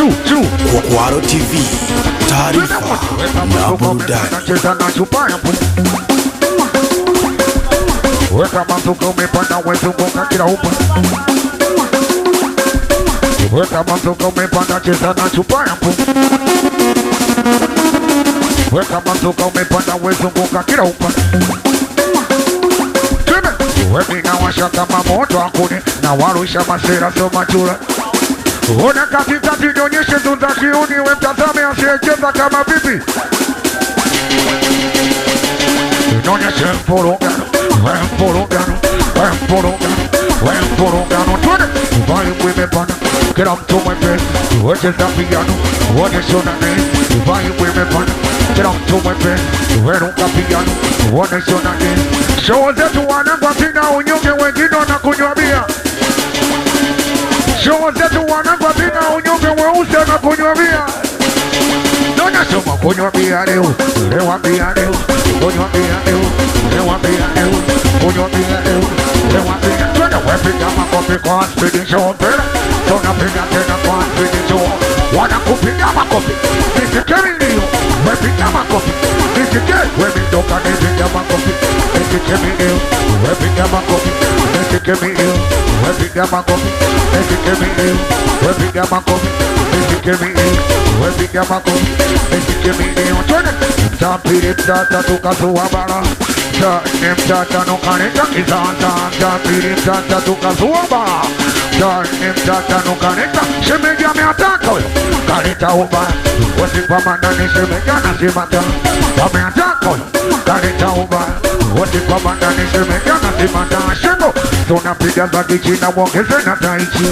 Kwaro TV, taarifa na burudani. Weka mazuka umepanda wezunguka kila upa. Weka mazuka umepanda cheza na chupa ya mpu. Weka mazuka umepanda wezunguka kila upa. Wewe na washa kama moto akuni na warusha masera so machura. Ona katikati nionyeshe tunza kiuni, we mtazame asiyecheza kama vipi. Nionyeshe mporogano, twende Vali wimepanda, kila mtu mwepesi wecheza piano, wonesho na nini. Vali wimepanda, kila mtu mwepesi weruka piano, wonesho na nini. Show zetu wanangwa zina unyonge, wengine wanakunywa bia. Show zetu wanangwa zina unyonge, weusi wanakunywa bia. Soma kunywa bia leo, lewa bia leo, kunywa bia leo, lewa bia leo, kunywa bia leo, lewa bia. Twende wepiga makofi kwa spidi show mpira, tunapiga tena kwa spidi show. Wanakupiga makofi, nisikemi ndio, wepiga makofi, nisikemi, wepiga nipiga makofi, nisikemi ndio, wepiga makofi, nisikemi ndio, wepiga makofi, nisikemi ndio, wepiga makofi, nisikemi ndio, wepiga makofi. Tapiri mtata tukasuwa bara, Tane mtata nukaneta kizanta, Tapiri mtata tukasuwa bara, Tane mtata nukaneta, shemeja meataka wewe, kaneta ubaya, wasipamana ni shemeja na simata, wameataka wewe, kaneta ubaya, wasipamana ni shemeja na simata, shingo, tunapiga za kichina wongeze na taichi.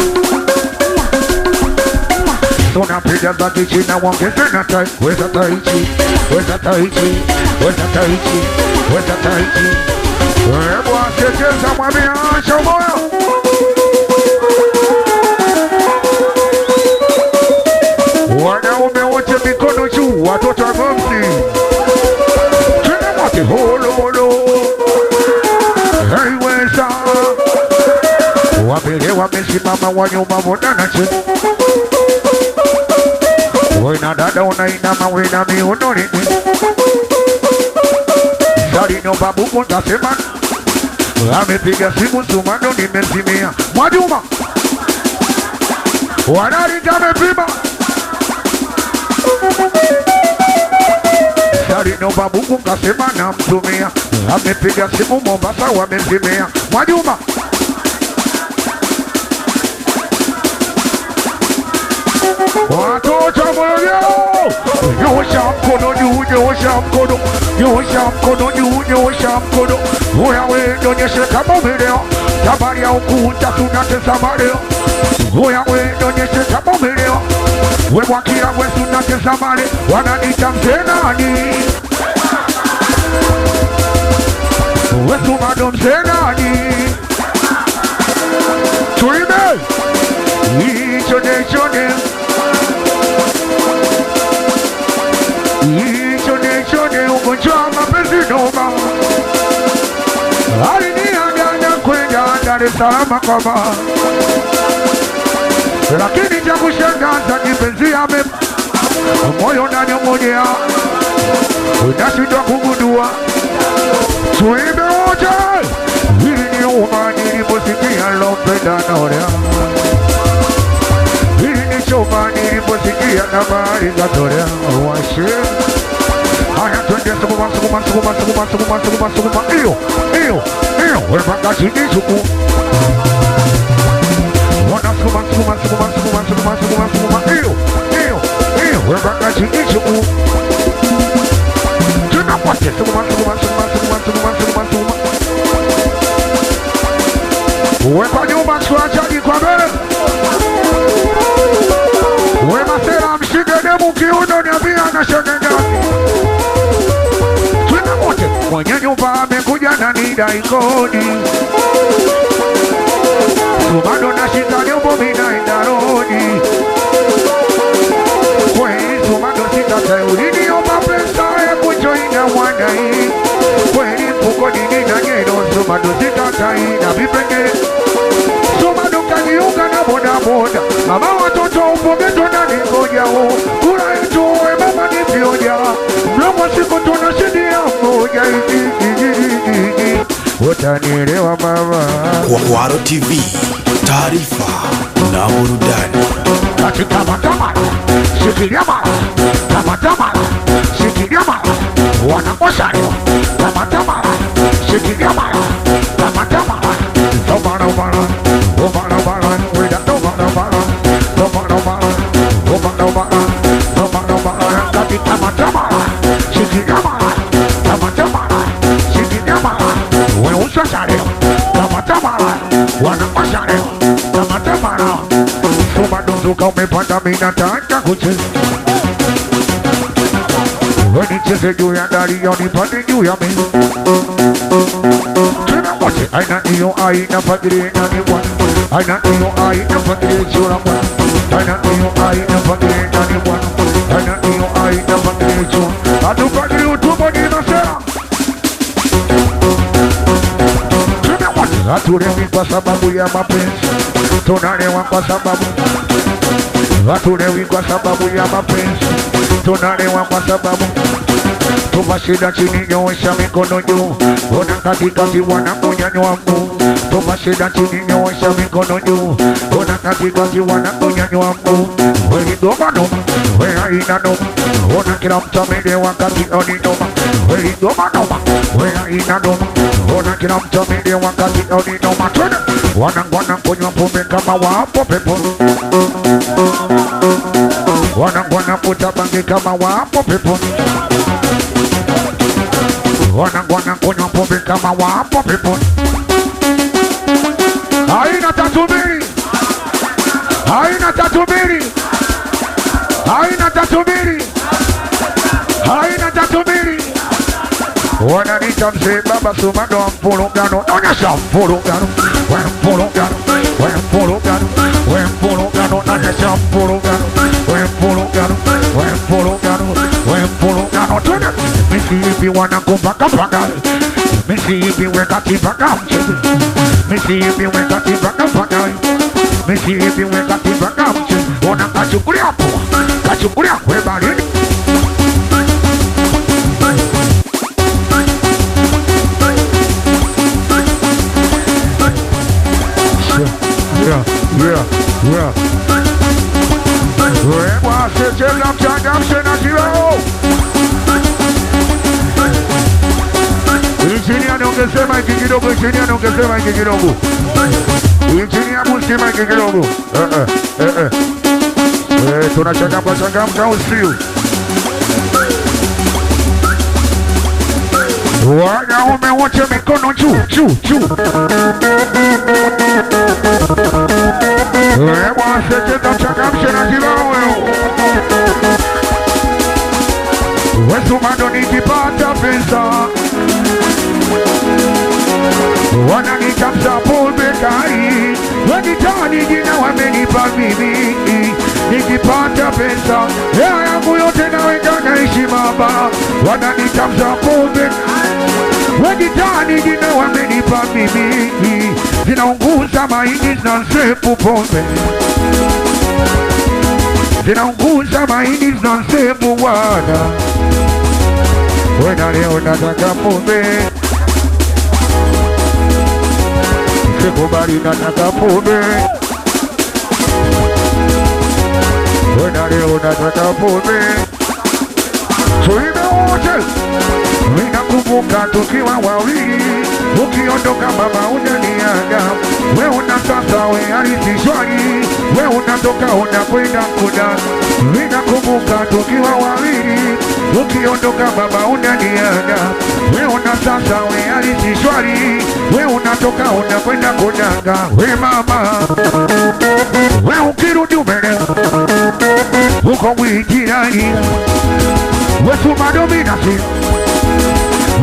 Tunapiga za kichina wongeze na tai, weza taichi, weza taichi, weza taichi, weza taichi. Ebu asecheza mwambia acha moyo. Wanaume wote mikono juu, watoto wa gomsi. Tuna mwate holo holo. Hey weza. Wabele wamesimama wanyuma vodana chini. Wena dada unainama wena miuno nini. Sari no babu kunta semana. Amepiga simu sumano nimezimia. Mwajuma wanarita mepima. Sari no babu kunta semana mtumia. Amepiga simu Mombasa wamezimia. Mwajuma watoto moyo, nyosha mkono juu, nyosha mkono, nyosha mkono juu, nyosha mkono. Wewe nyonyeshe kama video, tabari ya ukuta tunatazama leo. Wewe nyonyeshe kama video, wewe wakira wewe tunatazama leo. Wananiita mzee nani? Wewe tumado mzee nani? Tuime, chone. Chone ugonjwa mapenzi noma. Aliniagana kwenda Dar es Salaam kama, lakini cha kushangaza kipenzi ame moyo unanyong'onyea, unashindwa kugundua. Tuimbe wote, hili ni uma niliposikia lopenda naorea. Hili ni choma niliposikia na bahari za torea washe. Haya twende sukuma. Iyo wepanga chini suku. Wana sukuma. Iyo wepanga chini suku. Tuna kwate sukuma. Wepa nyumba suachaji kwa mbele. Wema sera mshige demu kiuno niambia na shengengani. Twina wote mwenye nyumba amekuja na nidai kodi. Sumado na shika nyumbo mina indaroni. Kweli sumado sita sayuri niomba pesa ya kujoina wadai. Kweli mfuko nini na nyedo sumado sita tai na vipenge. Sumado kajiunga na boda boda. Mama watoto upogeto na ningoja o. Kula yetu we mama ni pioja. Mlongo siku tunashidia moja. Utanielewa mama. Kwaro TV, taarifa na burudani. Katika matamara, shikilia mara. Kamatamara, shikilia mara. Wanakosha leo. Kamatamara, shikilia mara. Kamatamara. Obara, obara. Obara, obara. Wida, obara, obara. Obara, obara. Obara, obara. Obara, obara. Katika matamara, shikilia mara. Kamatamara, shikilia mara. Weusha leo. Kamatamara. Wanakosha leo. Kamatamara. Sumaduzuka umepanda mina taka kucheza. Nicheze juu ya dari ya nipande juu ya mimi. Tena wote aina hiyo aina fadhili nani bwana. Aina hiyo aina fadhili chura bwana. Aina hiyo aina fadhili nani bwana. Aina hiyo aina fadhili chura. Atukadiri utumbo ni nasera. Tena wote hatulewi kwa sababu ya mapenzi. Tunalewa kwa sababu. Hatulewi kwa sababu ya mapenzi. Tunalewa kwa sababu. Tupa shida chini nyoosha mikono juu. Ona katikati wanakunyanyua mguu. Tupa shida chini nyoosha mikono juu. Ona katikati wanakunyanyua mguu. Wewe goma noma, wewe haina noma. Ona kila mtu amelewa katikati noma. Wewe goma noma, wewe haina noma. Ona kila mtu amelewa katikati noma. Tena wanakunywa pombe kama wapo peponi. Wanavuta bangi kama wapo peponi. Wanakunywa pombe kama wapo peponi. Haina tatu mbili. Haina tatu mbili. Haina tatu mbili. Haina tatu mbili. Wananiita mzee baba Sumado wa mfurugano. Onyesha mfurugano. We mfurugano. We mfurugano. We mfurugano. Onyesha mfurugano. We mfurugano. We mfurugano. We mfurugano. Tuna misi hivi wanakumpaka paka. Misi hivi wekati paka mchezi. Misi hivi wekati paka paka. Misi hivi wekati paka mchezi. Wana kachukulia poa. Kachukulia kwe baridi. Yeah. Wewa secheza mchanga mshena kirao. Injinia niongesema hiki kidogo, injinia niongesema hiki kidogo. Injinia musima hiki kidogo. Tunachangamka usiu. Wanaume wote mikono juu. Wewa secheza mchanga mshena kirao. Sumado nikipata pesa wananiita msapo bekai. Wakitani jina wamenipa mimi. Nikipata pesa hela yangu yote naweka naishi baba. Wananiita msapo bekai. Wakitani jina wamenipa mimi. Zinaunguza mahindi zinansepu pombe. Zinaunguza mahindi zinansepu wana. Wena leo nataka pombe. Sikubali nataka pombe. Wena leo nataka pombe. Tuime wote. Ninakumbuka tukiwa wawili. Ukiondoka mama unaniaga. We una sasa we halisi shwari. We unatoka unakwenda kuda. Ninakumbuka tukiwa wawili. Ukiondoka baba unaniaga. We una sasa we halisi shwari. We unatoka unakwenda kudaga. We mama. We ukirudi umele. Uko wijirani. We Sumado minasi.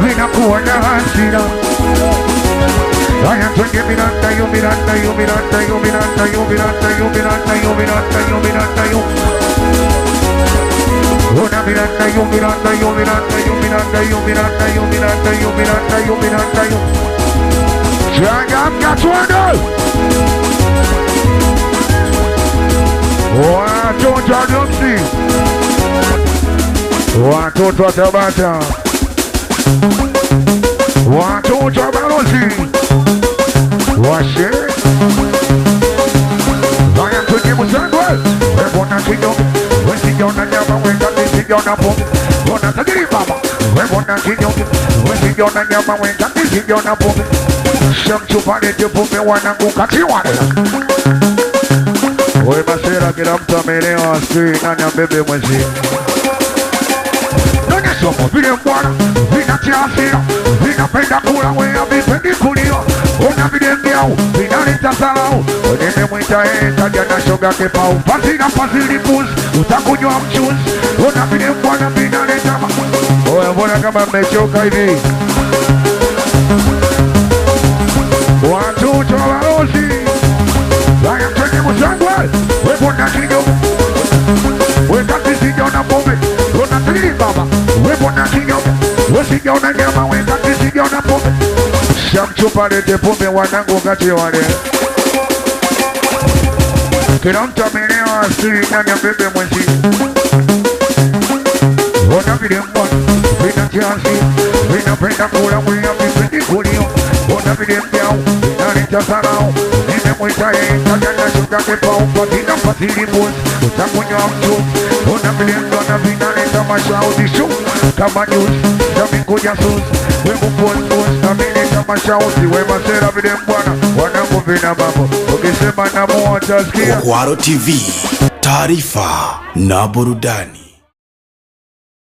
Ninakuwa na hasira. Aya twende Miranda yo. Una Miranda yo. Changamka twende. Jamsi, watoto wa Tabata, watoto wa Balozi, washe haya kwenye mzangwe, webona kinyo, wesiona nyama, wengani siona pombe, bona tajiri baba, webona kinyo, wesiona nyama, wengani siona pombe, shamchupane pombe wanangu katiwane. Wewe masera kila mtu ameelewa, sijui nani ambebe mwezi. Nanya somo vile mwana, vinatia hasira, vinapenda kula wea vipendi kulia. Ona vile mbiau, vinaleta salau, nimemwita kaja na shoga kepau. Pasi na pasi lipuzi, utakunywa mchuzi. Ona vile mwana vinaleta ma. Oya mbona kama mmechoka hivi. Watoto wa Balozi, haya kwenye mzangwe, webona kinyo, wekati sijaona pombe, ona tiri baba, webona kinyo, wesijaona nyama, wekati sijaona pombe, shamchupa lete pombe wanangu kati wale. Kila mtu amelewa, siri nani ambebe mwezi. Ona vile mwana, vina tiasi, vinapenda kula mwea vipendi kulio. Ona vile mbiau, vinaleta sarau, nimemwita kaja na shuka kepau. Patina pasili mbuzi, utakunywa mchuzi. Ona vile mwana vinaleta mashauzi shu kama nyuzi, saminguja suzi. Wemu mbuzi, namineta mashauzi. Wema sera vile mwana, wanangu vina mambo. Ukisema na mua taskia Kwaro TV, taarifa na burudani.